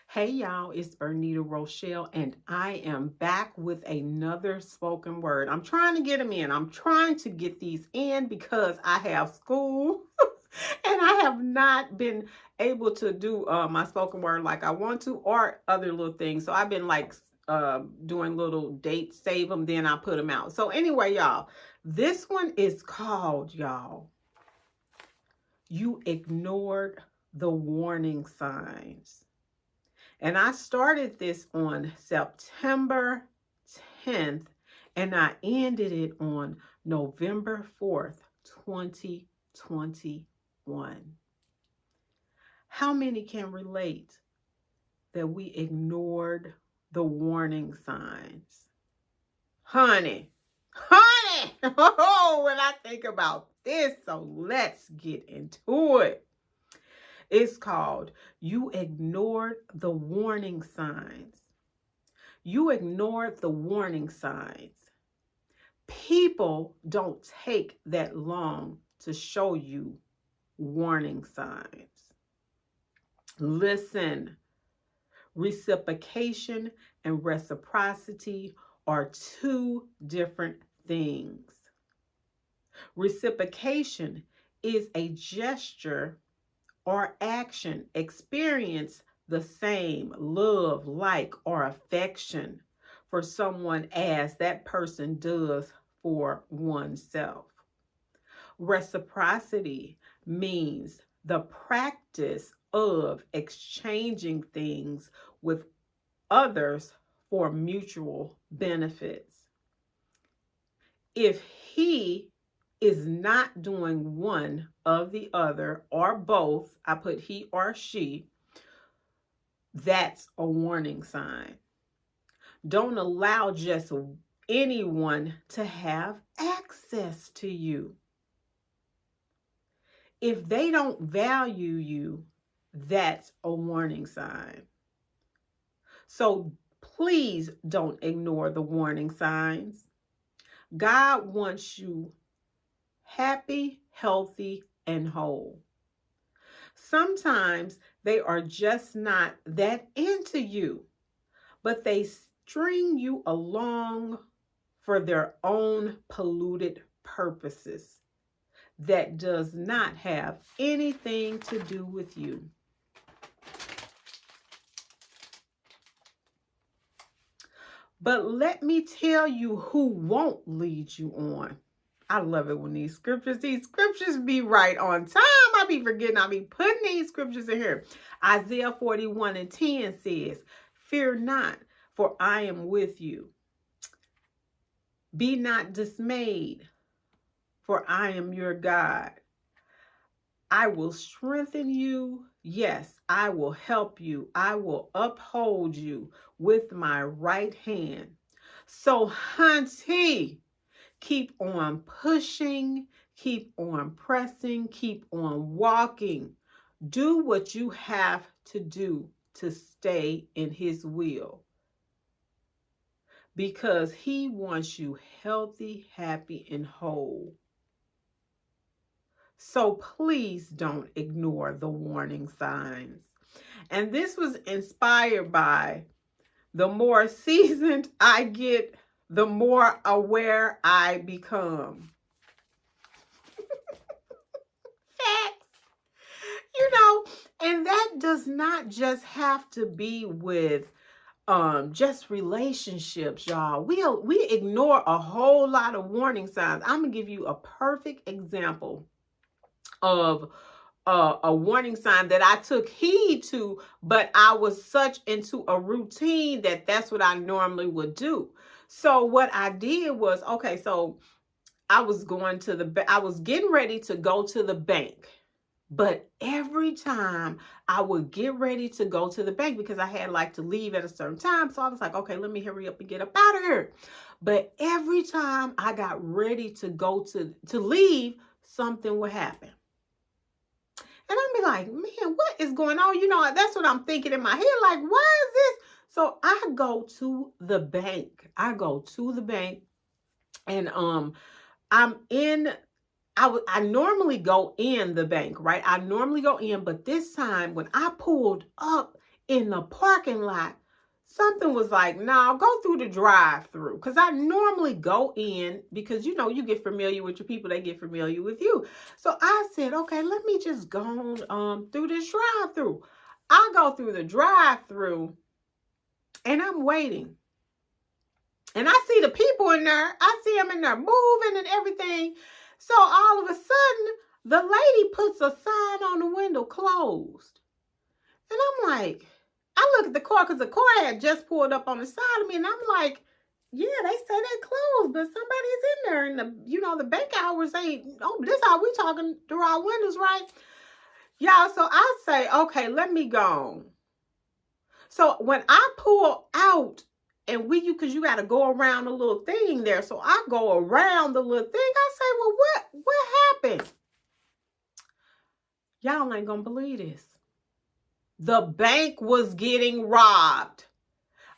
Hey y'all, it's Bernita Rochele, and I am back with another spoken word. I'm trying to get them in. I'm trying to get these in because I have school and I have not been able to do my spoken word like I want to or other little things. So I've been like doing little dates, save them, then I put them out. So anyway, y'all, this one is called, y'all, You Ignored the Warning Signs. And I started this on September 10th and I ended it on November 4th, 2021. How many can relate that we ignored the warning signs? Honey, honey, oh, when I think about this, so let's get into it. It's called You Ignored the Warning Signs. You ignored the warning signs. People don't take that long to show you warning signs. Listen, reciprocation and reciprocity are two different things. Reciprocation is a gesture or action experience the same love, like, or affection for someone as that person does for oneself. Reciprocity means the practice of exchanging things with others for mutual benefits. If he is not doing one of the other or both, I put he or she, that's a warning sign. Don't allow just anyone to have access to you. If they don't value you, that's a warning sign. So please don't ignore the warning signs. God wants you happy, healthy, and whole. Sometimes they are just not that into you, but they string you along for their own polluted purposes that does not have anything to do with you. But let me tell you who won't lead you on. I love it when these scriptures be right on time. I be forgetting, I be putting these scriptures in here. Isaiah 41:10 says, "Fear not, for I am with you. Be not dismayed, for I am your God. I will strengthen you. Yes, I will help you. I will uphold you with my right hand." So, hunty, keep on pushing, keep on pressing, keep on walking. Do what you have to do to stay in his will, because he wants you healthy, happy, and whole. So please don't ignore the warning signs. And this was inspired by the more seasoned I get, the more aware I become. Facts. And that does not just have to be with just relationships, y'all. We ignore a whole lot of warning signs. I'm gonna give you a perfect example of a warning sign that I took heed to, but I was such into a routine that that's what I normally would do. So what I did was, okay, so I was I was getting ready to go to the bank. But every time I would get ready to go to the bank, because I had like to leave at a certain time. So I was like, okay, let me hurry up and get up out of here. But every time I got ready to go to leave, something would happen. And I'd be like, man, what is going on? That's what I'm thinking in my head. Like, why is this? So I go to the bank. And I'm in I normally go in the bank, right? I normally go in, but this time when I pulled up in the parking lot, something was like, "Nah, go through the drive-through." Because I normally go in because, you know, you get familiar with your people, they get familiar with you. So I said, okay, let me just go through this drive-through. I go through the drive-through and I'm waiting. And I see the people in there. I see them in there moving and everything. So all of a sudden, the lady puts a sign on the window, closed. And I'm like, I look at the car because the car had just pulled up on the side of me. And I'm like, yeah, they say they closed, but somebody's in there. And the bank hours ain't, this how we talking through our windows, right? Y'all, so I say, okay, let me go. So when I pull out, and because you got to go around the little thing there. So I go around the little thing. I say, well, what happened? Y'all ain't going to believe this. The bank was getting robbed.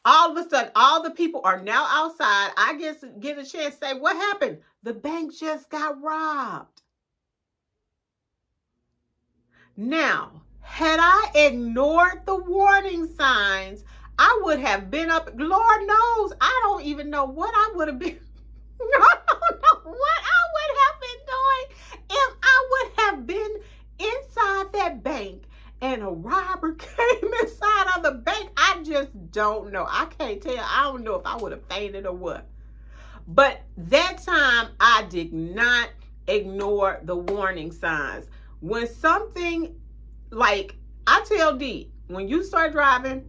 All of a sudden, all the people are now outside. I get a chance to say, what happened? The bank just got robbed. Now, had I ignored the warning signs, I would have been up. Lord knows, I don't even know what I would have been. I don't know what I would have been doing if I would have been inside that bank and a robber came inside of the bank. I just don't know. I can't tell. I don't know if I would have fainted or what. But that time, I did not ignore the warning signs. When something, like I tell D, when you start driving,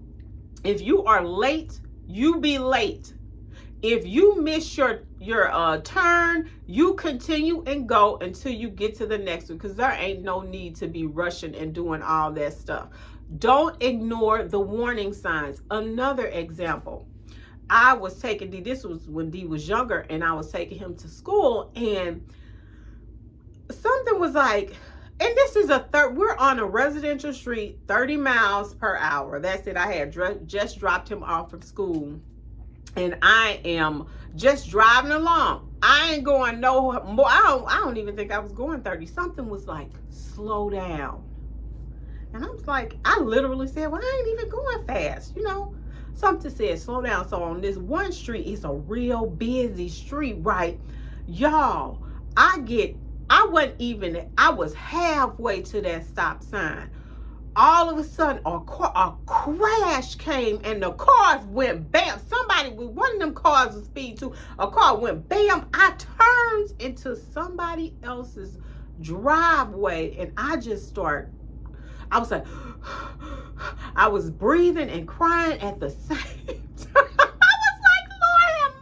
if you are late, you be late. If you miss your turn, you continue and go until you get to the next one, because there ain't no need to be rushing and doing all that stuff. Don't ignore the warning signs. Another example, I was taking D, this was when D was younger, and I was taking him to school, and something was like, and this is we're on a residential street, 30 miles per hour. That's it. I had just dropped him off from school. And I am just driving along. I ain't going no more. I don't even think I was going 30. Something was like, slow down. And I was like, I literally said, well, I ain't even going fast. Something said, slow down. So on this one street, it's a real busy street, right? Y'all, I was halfway to that stop sign. All of a sudden, a crash came and the cars went bam. Somebody with one of them cars was speed too. A car went bam. I turned into somebody else's driveway and I was like, I was breathing and crying at the same time. I was like, Lord have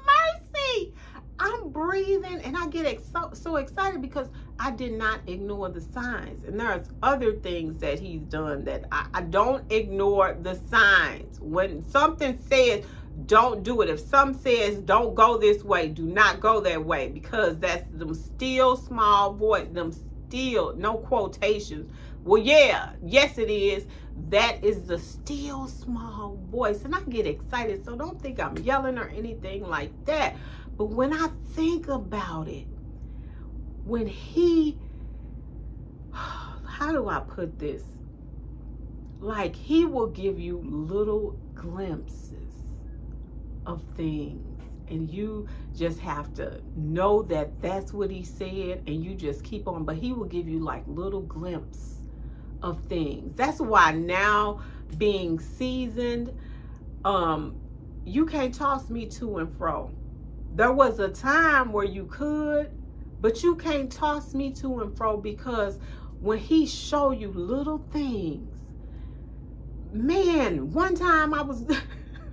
mercy. I'm breathing and I get so excited because I did not ignore the signs. And there's other things that he's done that I don't ignore the signs. When something says, don't do it. If some says, don't go this way, do not go that way, because that's them still small voice, them still, no quotations. Well, yeah, yes it is. That is the still small voice. And I get excited, so don't think I'm yelling or anything like that. But when I think about it, when how do I put this? Like, he will give you little glimpses of things, and you just have to know that that's what he said, and you just keep on. But he will give you like little glimpses of things. That's why now, being seasoned, you can't toss me to and fro. There was a time where you could, but you can't toss me to and fro, because when he show you little things, man, one time I was, this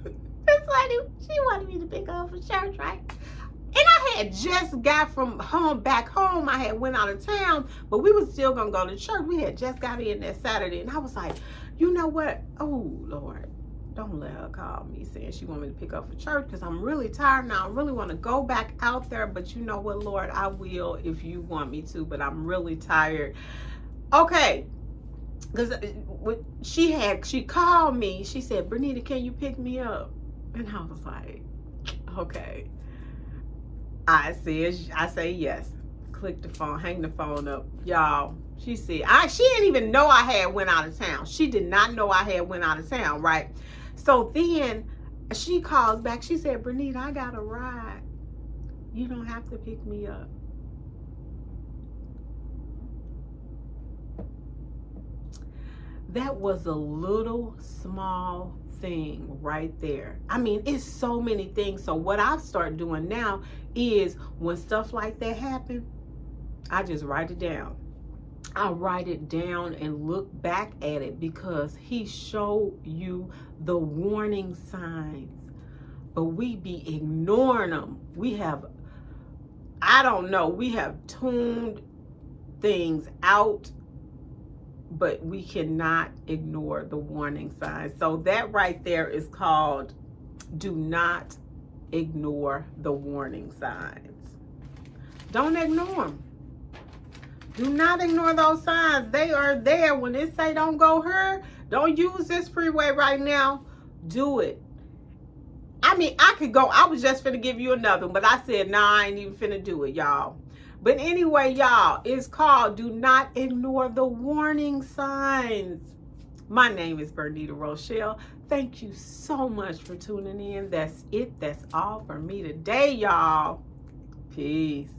lady, she wanted me to pick her up for church, right? And I had just got from back home. I had went out of town, but we was still gonna go to church. We had just got in that Saturday, and I was like, you know what? Oh, Lord, don't let her call me saying she want me to pick up for church, because I'm really tired now. I really want to go back out there, but you know what, Lord, I will if you want me to, but I'm really tired. Okay, because she called me. She said, Bernita, can you pick me up? And I was like, okay. I say yes. Click the phone, hang the phone up. Y'all, She said, she didn't even know I had went out of town. She did not know I had went out of town, right? So then she calls back. She said, Bernita, I got a ride. You don't have to pick me up. That was a little small thing right there. I mean, it's so many things. So what I've started doing now is when stuff like that happen, I just write it down. I write it down and look back at it, because he showed you the warning signs, but we be ignoring them. We have, I don't know, we have tuned things out, but we cannot ignore the warning signs. So that right there is called, do not ignore the warning signs. Don't ignore them. Do not ignore those signs. They are there. When it say don't go here, don't use this freeway right now, do it. I mean, I could go. I was just finna give you another one, but I said, nah, I ain't even finna do it, y'all. But anyway, y'all, it's called do not ignore the warning signs. My name is Bernita Rochele. Thank you so much for tuning in. That's it. That's all for me today, y'all. Peace.